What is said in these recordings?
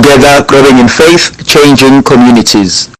together, growing in faith, changing communities.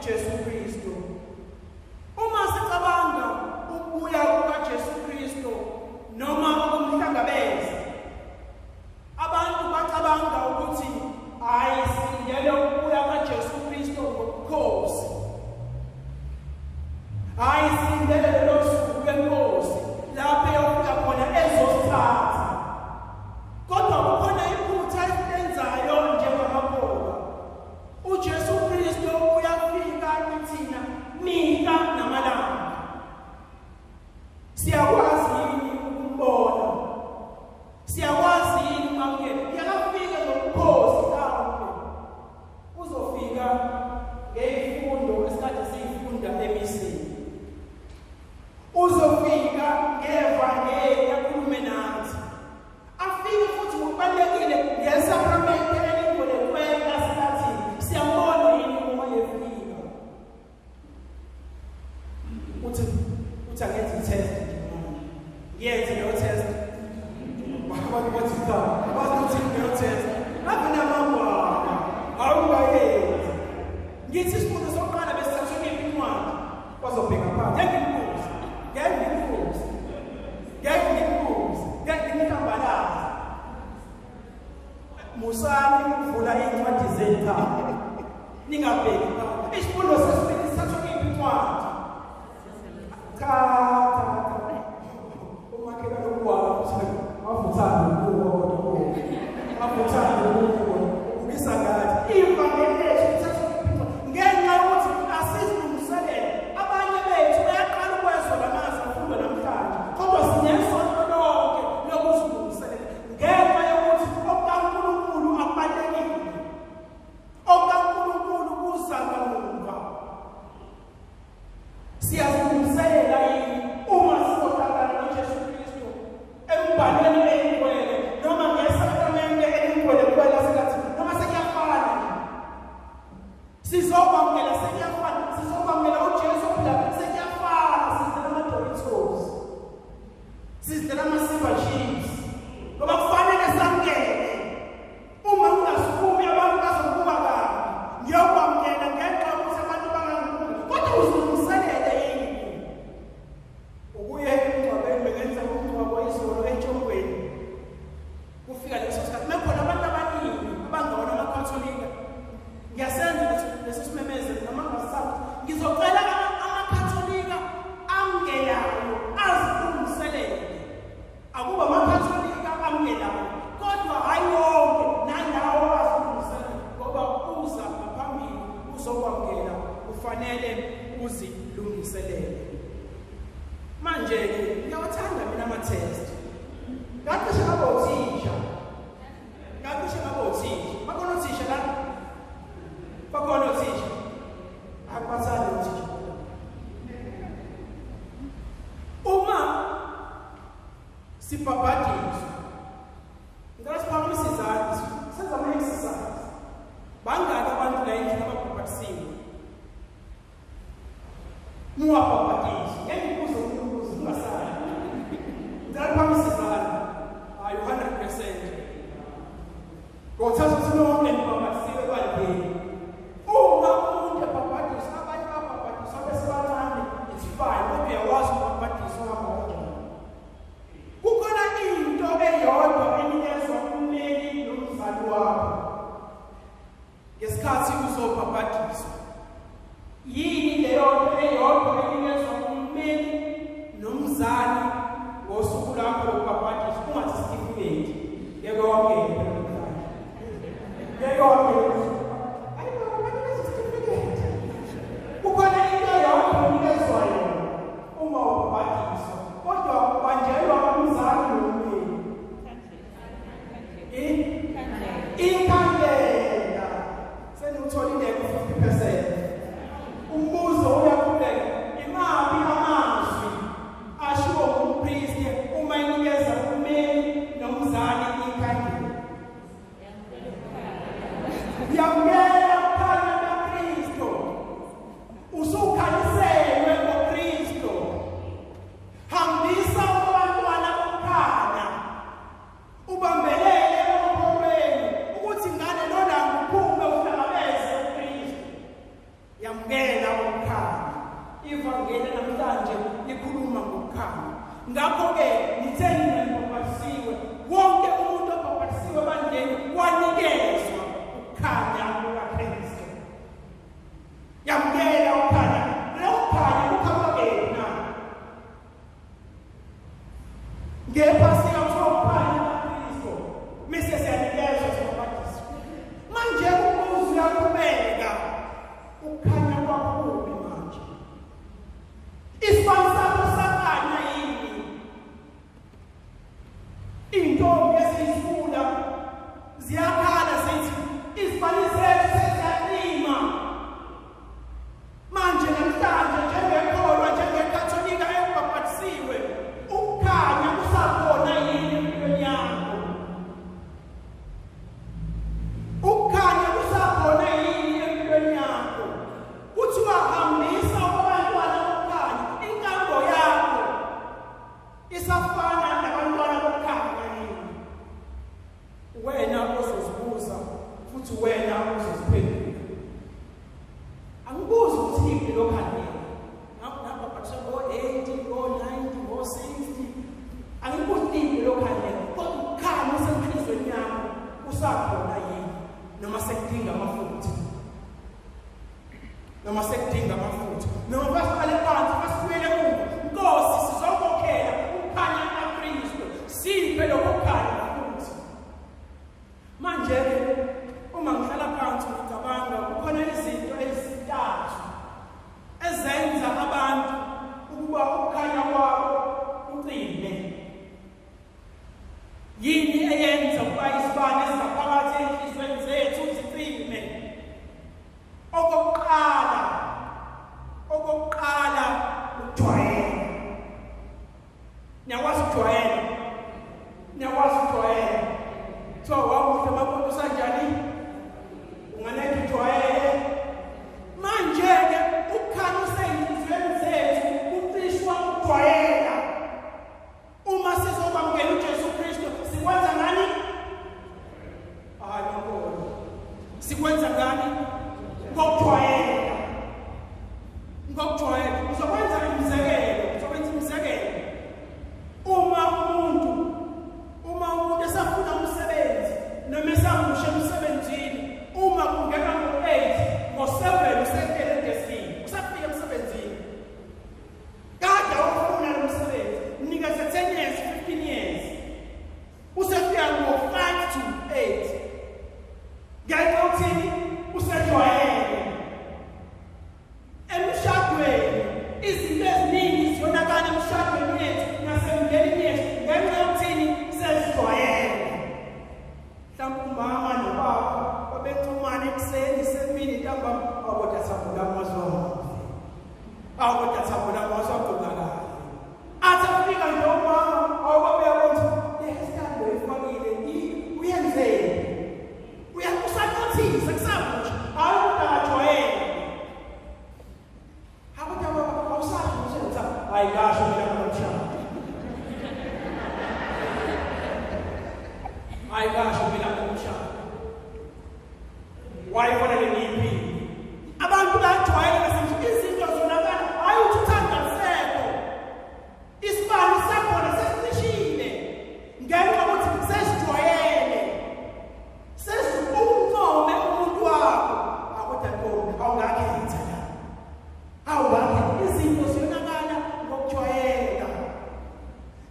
Jesu ningabheki phansi. Isifundo sesibili sithathwa kuyiphi incwadi? Cha. Umakhelwane ukuwala avuthanda ukuwa kodwa avuthanda ukuwa ubisa ngathi ivangeli lethu lithathwa kuyiphi incwadi ngenxa yokuthi asizilungiselele. Abanye bethu bayaqala ukwezwa lamazwi afundwa namhlanje kodwa sinesonto lonke lokuzilungiselela ngenxa yokuthi okaNkulunkulu akubalulekile. OkaNkulunkulu kuza kamuva. Siyazilungiselela yini uma sizohlangana noJesu Kristu embhalweni eyingcwele noma ngesakramente elingcwele kuphela sikathi noma sekuyafana nje. Sizokwamukela sekuyafana. Sizokwamukela uJesu phela sekuyafana. Sizidlela ama-Doritos. Sizidlela ama-Silver Chips. Ngoba kufanele samukele. Uma ungasukumi abantu bazokuba kabi. Ngiyokwamukela ngenxa yokuthi abantu bangankulu. Kodwa uzilungiselele yini? Ukuye emngcwabeni bengenza umngcwabo izolo entshongweni. Kufika leso sikhathi mekhona abantu abaningi abangona amakatholika. Ngiyasenza leso simemezelo noma ngasaba. Ngizocela amakatholika amukelayo azilungiselele. Akuba amakatholika amukelayo kodwa hayi wonke nalawo azilungiselele ngoba uza ngaphambili uzokwamukela kufanele uzilungiselele. Manje-ke ngiyawathanda mina ama-test. Ngacishe ngaba uthisha. Bakhona uthisha la? Bakhona uthisha? Akubathandi uthisha. Uma sibhabhadiswa ngicela siphakamise izandla senza ama-exercise. Bangaki abantu la endlini ababhabhadisiwe? Muwabhabhadise. Ngeke ngibuze umbuzo ungasali. Ngicela siphakamise izandla. Hayi 100%. Ngothatha ukuthi nonke nibhabhadisiwe balibheki. Uma umuntu ebhabhadiswa abanye babhabhadiswa bese bancane it's fine kodwa uyakwazi ukubhabhadiswa uhamba kanjani. Kukhona into eyodwa enikezwa ummeli nomzali wakho ngesikhathi uzobhabhadiswa. Yini leyo nto eyodwa enikezwa ummeli nomzali ngosuku lakho lokubhabhadiswa ungathi certificate? Ngeke wamukele namhlanje. Ngeke wamukele. Hayi baba banikeza certificate. Kukhona into eyodwa enikezwa yona uma ubhabhadiswa kodwa banjelwa umzali nommeli. Inkandela. Senutholile ku-50%. Umbuzo uyaqhubeka. Imaphi amazwi ashiwo ngumpristi uma inikeza ummeli nomzali inkandela? Yamukela ukukhanya kaKristu. Usukhanyiselwe ngoKristu. Hambisa abantwana bokukhanya. Ubambelele emkhonweni ukuthi ingane nolanga uphume uhlangabeze uKristu. Yamukela ukukhanya. Ivangeli namhlanje likhuluma ngokukhanya. Ngakho-ke nitheni nibhabhadisiwe. Wonke umuntu obhabhadisiwe bandleni wanikezwa ukukhanya kukaKristu. Yamukela ukukhanya. Lelo kukhanya kukhamba kephi na? Ngephasika kuthiwa ukukhanya kukaKristu. Mise siyanikezwa sibhabhadiswe. Manje umbuzo uyaqhubeka. Ukukhanya kwakho kuphi manje? Isibani sakho sakhanya yini? Iy'ntombi eziyisifula ziyakhala zithi izibani zethu seziyacima. Manje namhlanje njengekholwa njengekatholika ebhabhadisiwe ukukhanya kusakhona noma sekudinga amafutha noma basiqale phansi basibuyele kubo Nkosi sizokokhela ukukhanya kaKristu siphe lokukhanya futhi manje uma ngihlala phansi ngicabanga kukhona izinto ezintathu ezenza abantu ukuba ukukhanya kwabo kucime yini eyenza ukuba isibani ezingaphakathi enhliziyweni zethu zicime okokuqala ukujwayela niyakwazi ukujwayela so wamuhle mamuntu sanjani unganeke ujwayele manje-ke ukukhanya usey'nhliziyweni zethu kucishwa ukujwayela uma sizokwamukela uJesu Kristu sikwenza ngani? Sikwenza ngani? Ngokujwayela. Uzokwenza imizekelo. Uma umuntu esafuna umsebenzi noma esamusha emsebenzini uma kungena ngo-8 ngo-7 usekele endesini usafika emsebenzini kade awufuna lo msebenzi nikeze 10 years 15 years usefika ngo-5 to 8 ngeke uthini usejwayele emshadweni izinto eziningi ziyonakala emshadweni yethu nasemndenini yethu ngenxa yokuthini sezijwayele mhlawumbe umama nobaba babencumana ekuseni semini ntambama kodwa sabula amazwagqokakala athi afika nje umama awubabeyabona yesitando efakile uyenzeni usanothise kusamusha hayi udakajwayele hakuthi awusazi usenza hayi kasho mina namhlanje wayifanele ngiyiphile abantu bayajwayela besithi izinto zonakala hayi uthi uthanda sekho isibani sakhona sesicishile ngenxa yokuthi sesijwayele sesiuncome umuntu wakho akuthi ntombi awungakhetha la awungakhetha izinto ziyonakala ngokujwayela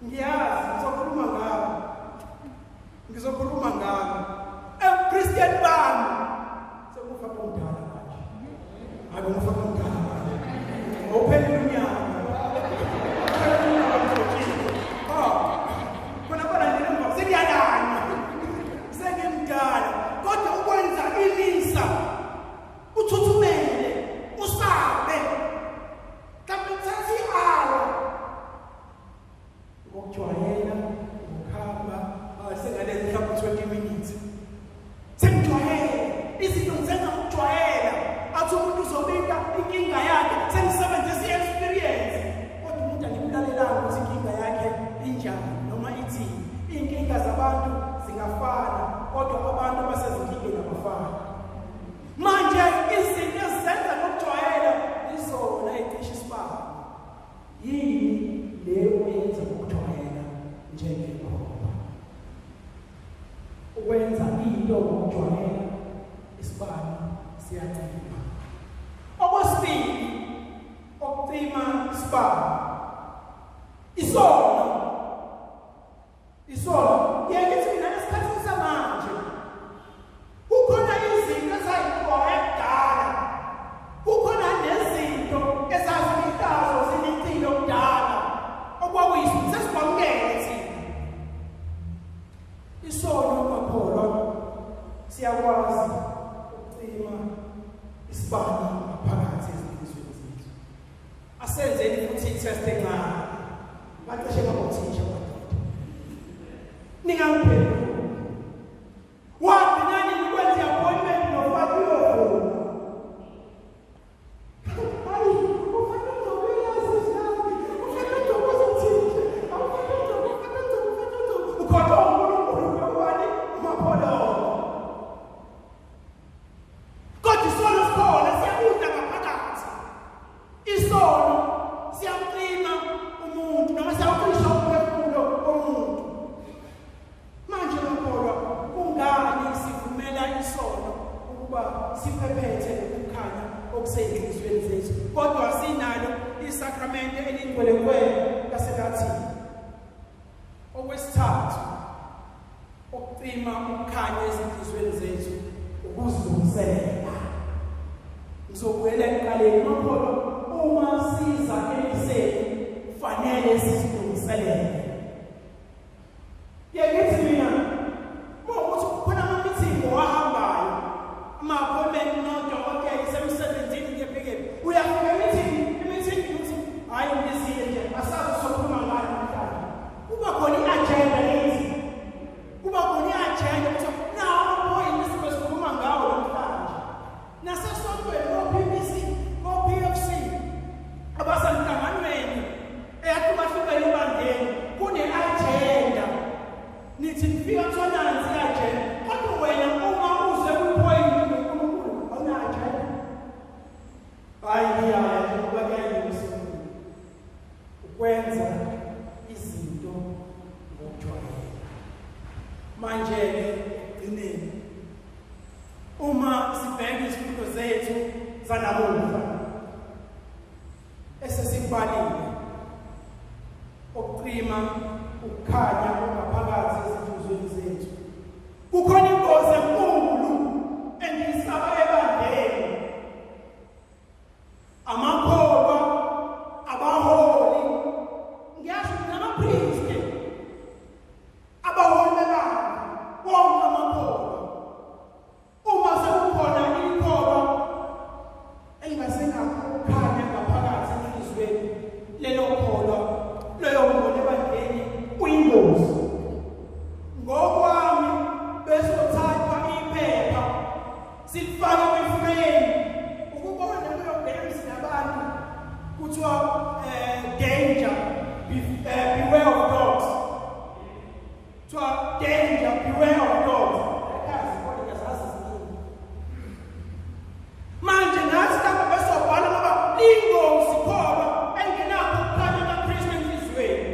ngiyazi ngizokhuluma ngabo eChristian bami sekufa komdala manje akufa komdala manje ophela unyaka khona nje emva sengiyalana sengimdala kodwa ukwenza ilisa uthuthumele usabe kapithathi awa ngokujwayela ukuhamba sengale mhlawumbe 20 minutes sengijwayele izinto zenza ukujwayela athi umuntu uzobika inkinga yakhe sengisebenzisa i-experience kodwa umuntu angimlalelanga ukuthi inkinga yakhe injani noma ithini iy'nkinga zabantu zingafana kodwa abantu abasezinkingeni abafana manje izinto ezizenza ngokujwayela izona ey'cisha isibani yini leyo eyenza ngokujwayela njengekhomba ukwenza into ngokujwayela isibani siyacima okwesibili okucima isibani isono ngithi mina esikhathini samanje kukhona izinto ezayikhoya kudala kukhona nezinto ezazimitazo zinempilo kudala okwakuyisizo sesikwamukele thina isono kwaphola siyakwazi ukucima isibani phakathi ezinhlizweni zethu asenzeni futhi i-test encane baqeshe ngabothisha madoda ningamphendula wathi nani nikwenze appointment nofakiwe manje okuseyinhliziyweni zethu kodwa sinalo isakramente elingcwele laselathini. Okwesithathu ukucima ukukhanya ezinhliziyweni zethu ukuzilungiselela. Ngizobuyela ekuqaleni ngoba uma siza eliseni fanele sizilungiselele. Ngithi mina ukuthi kukhona ama-meeting owahambayo, ama-appointment nodokotela semsebenzini ngephi uyafika i-meeting ukuthi hhayi ngizile nje asazi sokhuluma ngayo namhlanje. Kuba khona i-agenda lezi, kuba khona i-agenda ukuthi nawo ama-point esikhuluma ngawo namhlanje. Nasesontweni ko-PPC, ko-PFC, abasemhlanganweni eyahlukahlukene ebandleni kune-agenda. Nithi nifika kusonansi i-agenda, kodwa wena uma uze kwi-point noNkulunkulu awuna-agenda. Hhayi ngiyaya nje ngoba kuyayilungiselela ukwenza izinto ngokujwayela. Manje-ke ekugcineni uma sibheka izifundo zethu zanamuhla esesikubalile, ukuqima ukukhanya okungaphakathi ezinhliziyweni zethu, kukhona ingozi enkulu engiyisaba ebandleni. Amakholwa, abaholi, ngiyasho namapriest, abaholi bebandla, wonke amakholwa. Uma sekukhona ikholwa engasenakho ukukhanya ngaphakathi enhliziyweni, lelo kholwa, leyo mboni ebandleni kuyingozi. Ngokwami besothathwa iphepha silifaka kwiframe ukubona kuyo games nabantu kuthiwa danger, beware of dogs. Kuthiwa danger, beware of dogs. Akazi kodwa ngiyazazi iziningi. Manje nathi lapho besobhala ngoba lingozi kholwa engenakho ukukhanya kaKristu enhliziyweni.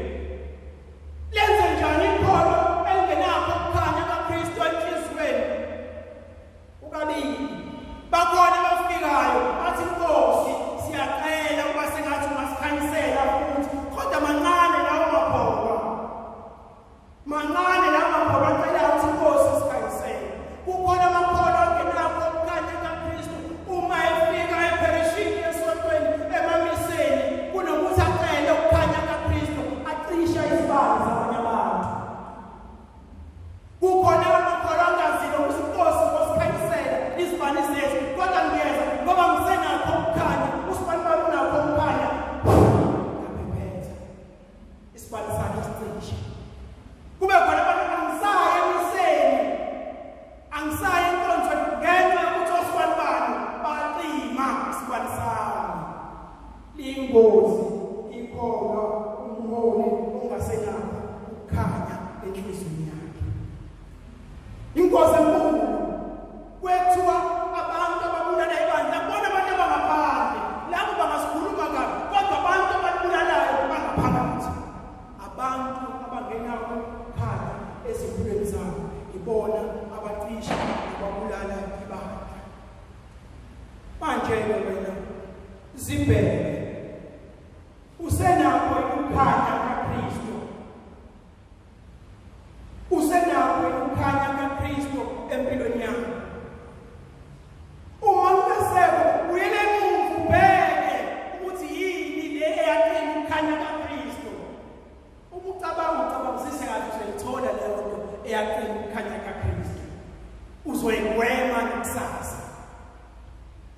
Lenze njani ikholwa engenakho ukukhanya kaKristu enhliziyweni? Ukabili bakhona abafikayo bathi Nkosi siyacela ukuba sengathi ungasikhanyisela futhi, kodwa mancane lawo makholwa. Mancane lawo makholwa acela ukuthi Nkosi sikhanyisele. Kukhona amakholwa angenakho ukukhanya kaKristu uma efika eperishini esontweni emamiseni kunokuthi acele ukukhanya kaKristu acisha izibani zabanye abantu. Kukhona amakholwa angazile ukuthi Nkosi ngosikhanyisela izibani zethu, kodwa ngiyeza ngoba ngisenakho ukukhanya, usibani bami unakho ukukhanya, ngaphethe isibani sakhe sicishe. Kube khona abantu angisaye emiseni, angisaye enkonzweni ngenxa yokuthi osibani bami bacima isibani sami. Liyingozi ikholwa umholi ongasenakho ukukhanya enhliziyweni yakhe. Ingozi enkulu kwethiwa abantu ababulala ibandla bona abantu abangaphandle labo bangasikhuluma kabi, kodwa abantu ababulalayo bangaphakathi, abantu abangenakho ukukhanya ezimpilweni zabo ibona abacisha ababulala ibandla. Manje-ke wena zibheke, usenakho ukukhanya kaKristu? Usenakho ukukhanya kaKristu empilweni yakho? Uma ungasekho uyele emuva ubheke ukuthi yini le eyakhe ukukhanya kaKristu. Uma ucabangise kahle uzayithola leyo nto eyakhe ukukhanya kaKristu, uzoyigwema kusasa.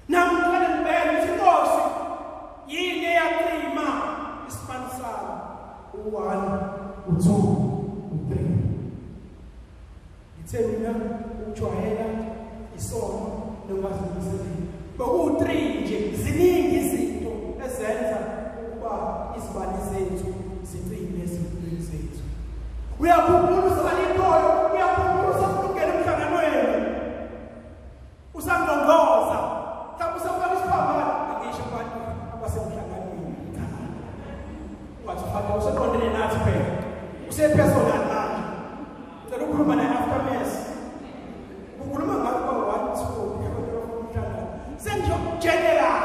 Namhlanje ngibheke ukuthi Nkosi yini eyaqima isibani sami, 1, 2, 3. Ngithe mina ukujwayela isono nongazimiseli boku-3 nje, ziningi izinto ezenza ukuba izibani zethu zicime ezimpilweni zethu. Uyakhumbula usali ikholwa, uyakhumbula usafuna emhlanganweni, usandongoza, mhlawumbe usafaka isiphambano, angisho abantu abasemhlanganweni. Ungathi ufaka useqondene nathi phela, usepersonal manje, ucela ukukhuluma naye after mess. Ukhuluma ngakho 1, 2 senjo general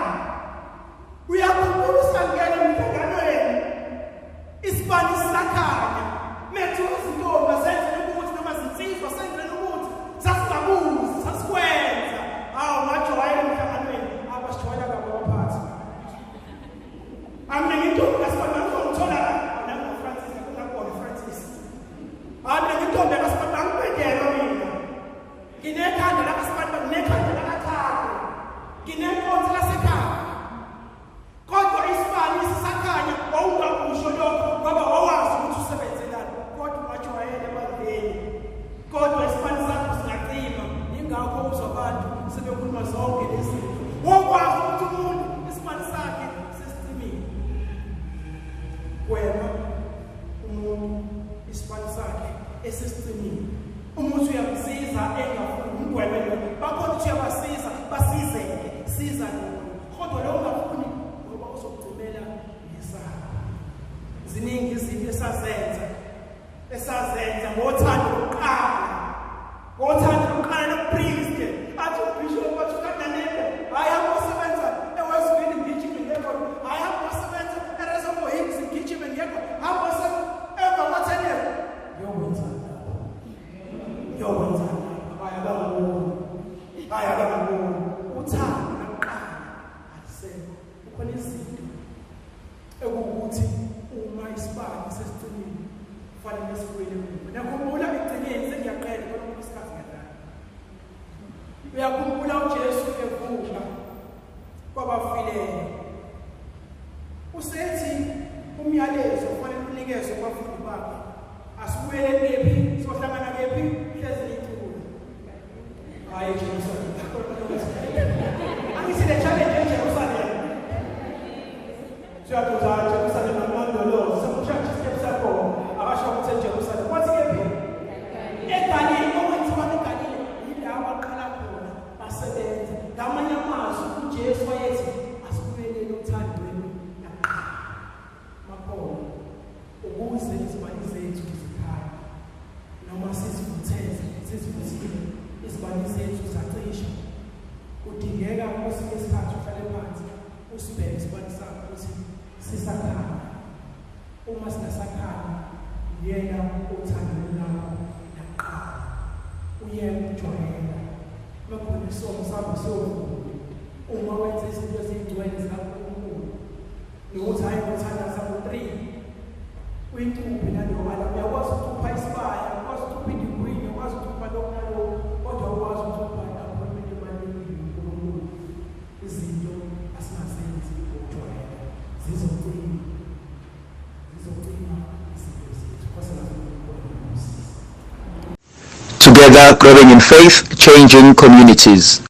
siza nona kodwa lo ungafuni ngoba uzokugcimela ngesakho. Ziningi izinto esazenza ngothando lokuqala. Ngothando lokuqala lokupriest. Athi ubishop wathi kananele ayakusebenza ewezweni ngijime ngekho. Ayakusebenza ereservoir Hicks ngijime ngekho. Hambosa emva kwathene. Yokwenza. Bayabangona. Uthando lokuqala alisekho. Kukhona izinto ekuwukuthi uma isibani sesicinile kufanele sikwele kubo. Nakhumbula ekugcineni sengiyaqeda kodwa isikhathi ngadala. Uyakhumbula uJesu evuka kwabafileyo. Usethi umyalezo kufanele unikezwe kwabafundi bakhe. Asibuyele kephi? Sohlangana kephi? Hlezi iculo. Hayi Jerusalem. Angithi le challenge eJerusalem. Siyabuza Jerusalem amandolo. Sokushaya step sakho. Abasho ukuthi eJerusalem. Kwathi kephi? eGalile okwenziwa eGalile yindawo abaqala khona basebenza. Ngamanye amazwi uJesu wayethi asibuyelele othandweni nakuqala. Makhono ukuze izibani zethu zikhaya noma sizivutheze sizivuthile izibani zethu zacisha. Kudingeka kwesinye isikhathi uhlale phansi usibheke isibani sakho ukuthi sisakhanya. Uma singasakhanya yena othandweni lakho nakuqala uyena ukujwayela makhona isomo sakho siyovula. Uma wenza izinto eziyigcwele zikaNkulunkulu nokuthi hayi ngothanda sakho 3 uyintubi nanobala uyakwazi ukuthupha isibaya, ukwazi ukuthupha idigwini, ukwazi ukuthupha lokhu nalokhu kodwa ukwazi ukuthupha appointment emalini uNkulunkulu. Izinto asingazenzi ukujwayela zizocima izinto zethu Together, growing in faith, changing communities.